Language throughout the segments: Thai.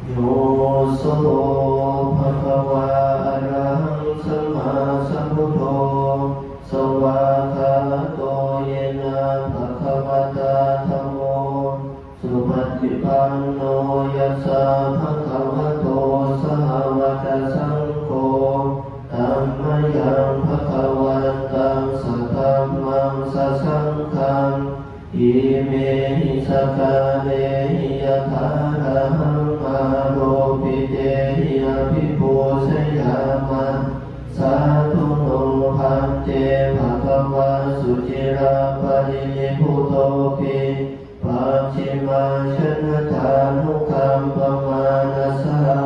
โยโสภะคะวะอะระหังสัมมาสัมพุทโธสวากขาโตเยนะภะคะวะตาธัมโมสุปฏิปันโนยัสสะภะคะวะโตสาวกสังโฆธัมมังยังภะคะวันตังสัทธัมมังสัสสังฆังอิเมหิสกาเลหิยะถาระหังอาโรปิเตหิอภิปูชยามาสาธุโนภันเตภะคะวะสุจิราปรินิพพุโตปิปัจฉิมาชนะทานุคัมปมานัสสะ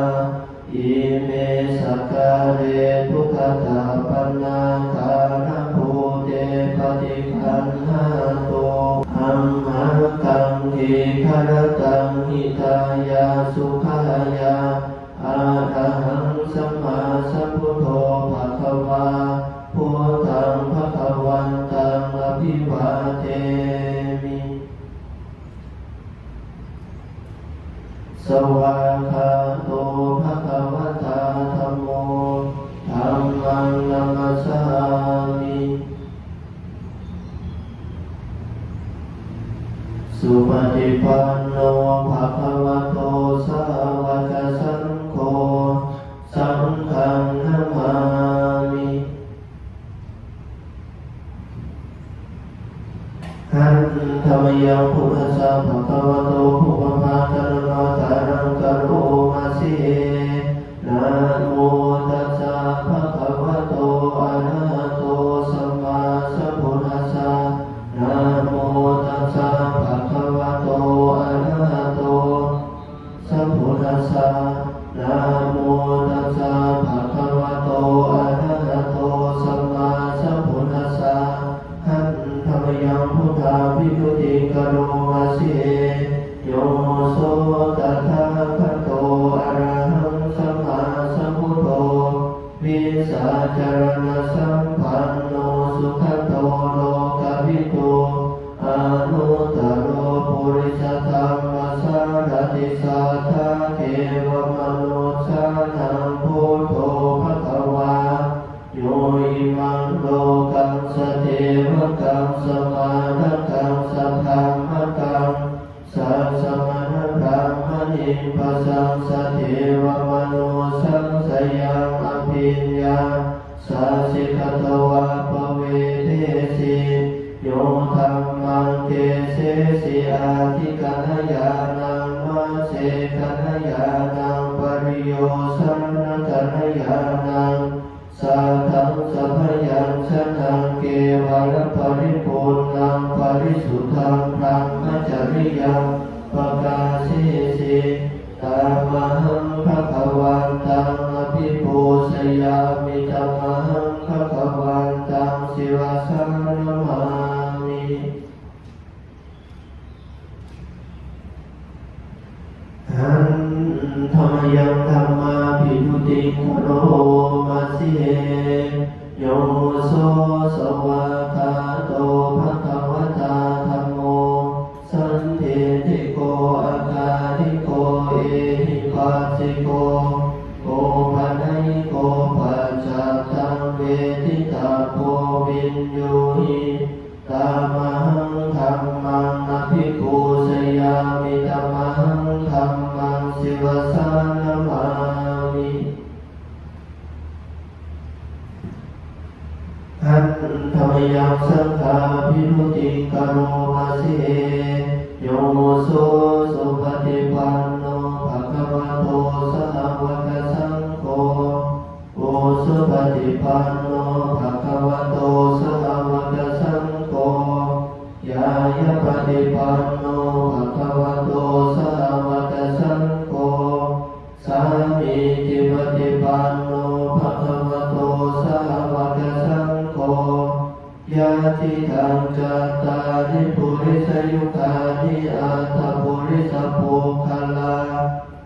อิเมสกาเลทุกขตาปันนาคานะภูเตปฏิคันหาโตอัมหะกังหิคารตังหิตายาสุขายาอะระหังสัมมาสัมพุทโธภะคะวะพุทธังภะคะวันตังอภิวาเทมิสวากขาโตภะคะวะตาธัมโมธัมมังนัมมัสสามิสุปฏิปันโนภะคะวะโตสาวกสังโฆสังฆังนะมามิหันธรรมยังพุทธัสสะภะคะวะโตภุพพะทะนะโมทารังกะโรมาสินะโมตัสสะภะคะวะโตอะระหะโตสัมมาสัมพุทธัสสะนะโมตัสสะภะคะวะโตอะระหะโตสัมพุทธัสสะนะโมตัสสะภะคะวะโตอะระหะโตสัมมาสัมพุทธัสสะหันธรรมยังพุทธาภิกขุติกโรมาสิโยโสตถาคโตอะระหังสัมมาสัมพุทโธวิสาจารณสัมปันโนสุขโตโลกวิทูอนุตตโรปุริสธรรมสารติสัทธาเทวมนุษย์สานังพุทโธภะคะวะโยอิมังโลกังสเทวกังสมาณกังสัทธัมมกังสัสสมณพรหมณิปัสสังสเทวมนุสังสยังอภิญญาสัสสิกตวะปเวเทสิโยธัมมังเกเสสิอาทิกัณยานังมัสเสกัณยานังปริโยสันนกัณยานังสัทธังสัพยังชนะเกวะละปริปูรณังปริสุทธังพรหมจริยังปกาสิสิตามหังภะคะวันตังอภิปูชยามิธัมมังภะคะวันตังศิวะสานะมามิหันธรรมยังธัมมาภิกขุติกโรมาสิโยโสสวากขาโตภะคะวะตาธัมโมสันเทติโกอาคาลิโกเอหิปัสสิโกโกภะนัยโกปัจจัตตังเวทิตาโพวินโยหิตามหังธัมมังอภิปูชยามิธัมมังธัมมังศิวะสานะมามิหันธรรมยังสังฆาภิกขุติกโรมาสิโยโสสุปฏิปันโนภะคะวะโตสาวกสังโฆโอสุปฏิปันโนภะคะวะโตสาวกสังโฆยายะปฏิปันโนภะคะวะโตสาวกสังโฆสามีจิปฏิปันโนภะคะวะโตสาวกสังโฆยะติทังจัตตาริปุริสยุคานิอัตถปุริสปุคคลา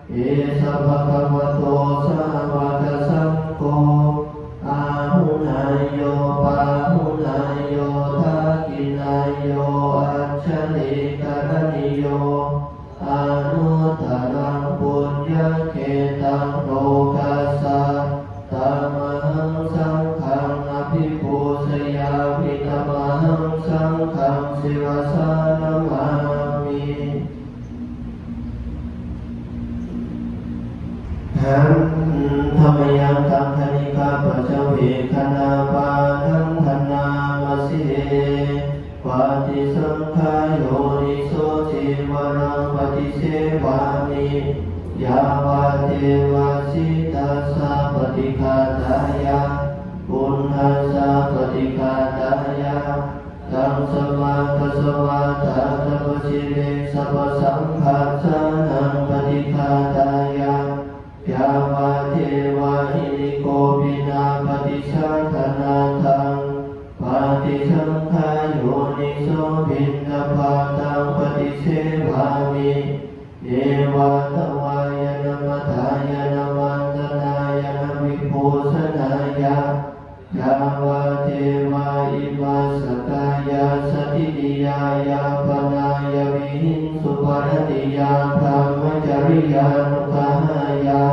เอสะภะคะวะโตสาวกสังโฆอาหุนายโยปาหุนายโยทักขินายโยอัจฉริกรณิโยอนุตตรังปุญญา เจตังโลกัสสะธัมมังสังฆังอภิปูชยามิธัมมังสังฆังศิวสานามามิหันธรรมยังตังคณิกาปัจเจเวคณาปาทังธนามสิปฏิสังขายโยนิโสจิวรังปฏิเสวามิยาวะเทวะสิตัสสะปฏิฆาตายะปุณหัสสะปฏิฆาตายะตังสมาคัสสวะตาตัปชิเรสัพสังฆาสานังปฏิฆาตายะยาวะเทวะหิริโกวินาปฏิชาธนาทังปฏิสังขายโยนิโสภินนภาตังปฏิเสวามิเนวะตวายนมัทายนมันตนายนวิโภสนายะยาวะเทวะอิมาสกายาสติติยายาปนายวิหิงสุปรติยาพรหมจริยานุกหายา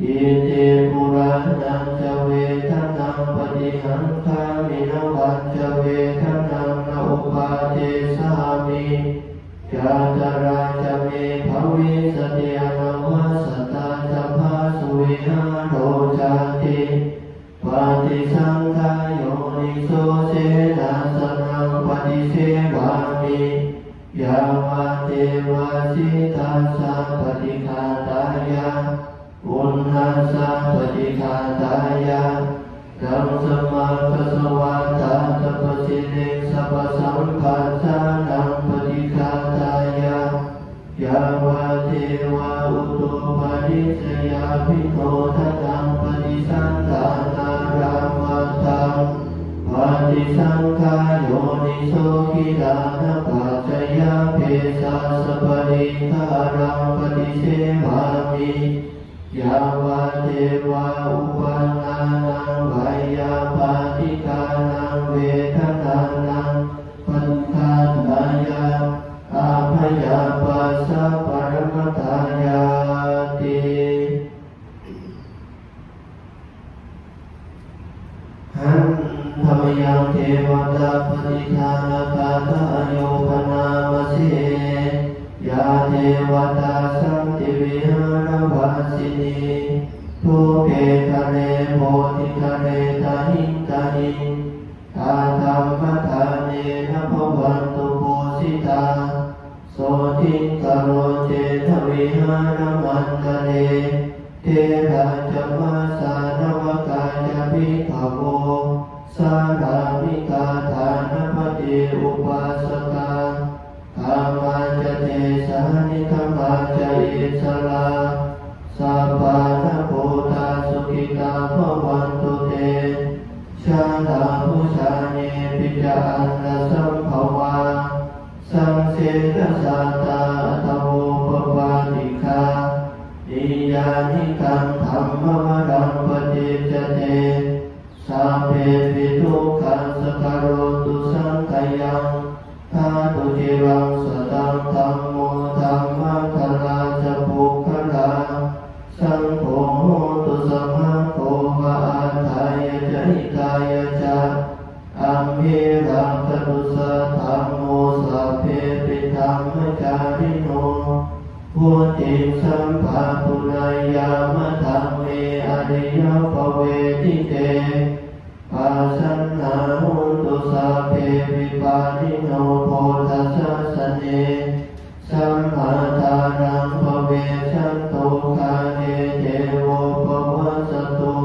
อิเตปุรานังจเวทนังปฏิหังคามินวัจจเวทนังนอุปาเทสามิยาตราจเมภวิสติอนาวัสตาจัมภาสุวิหารโรจาติปฏิสังขายโยนิโสเสนาสนังปฏิเสวามิยาวะเทวะสิตัสสะปฏิฆาตายะปุณหัสสะปฏิฆาตายะตังสมาคัสสวะตาตัปชิเรสัพสังฆาสานังปฏิฆาตายะยาวะเทวะอุตุปาทิสยาภิโนทัตังปฏิสังฆานารามัตตังปฏิสังขายโยนิโสกิลานะปัจจยาเภสัสสะปริฆารังปฏิเสวามิยาวะเทวะอุปันนานังวายาปาติกานังเวทนานังปัญญาตายาอาภยาปัสสะปรมตายาติหันธรรมยังเทวตาปฏิทานคาถาโยปนามสิยาเทวตาสันติวิหารวาสินีทุเกทะเลโพธิทะเลตาหิงตาหิงตาธรรมทาเนนะภวันตุโพสิตาโสทิงกโรเจทวิหารมันตะเลเทระจัมมาสานวกายะภิกขโวสารามิกาฐานปฏิอุปาสกาธรรมาจเตสานิธรรมาจอิสระสัพพะนะโพธาสุขิตาภวันตุเตชาตาภูชาเนปิจานะสัมภวาสังเสกสัตตาตโวปปาติคานิยานิกังธรรมวรังปฏิจเตสัพเพปิทุกขังสกโรตุสังขยังธาตุจิรังสตังธัมโมธัมมัคคลาจะปุคลาสังโฆโหตุสัมมาโควะอาทายะจหิตายะจะอัมเหรังคตุสัทธัมโมสัพเพปิธัมมจาริโนพุทธิสัมภะปุญญามะธัมเมอริยปเวทิเตปัสสันนาหุนตุสัพเพวิปาทิโนโพธัสสะสเนสัมมาทานังภเวชันโตคาเนเทโวปวัสสตุ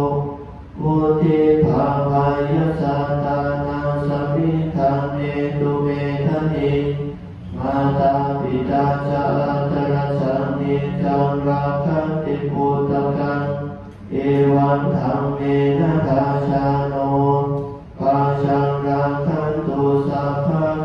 มุทิภาวายสัตตานังสัมมิทังเนตุเมทะนิมาตาปิตาจาตระสันนิจังราคันติปุตตะกังเอวันธัมเมนะทาชาโนปัญจังราคันตุสัพพะ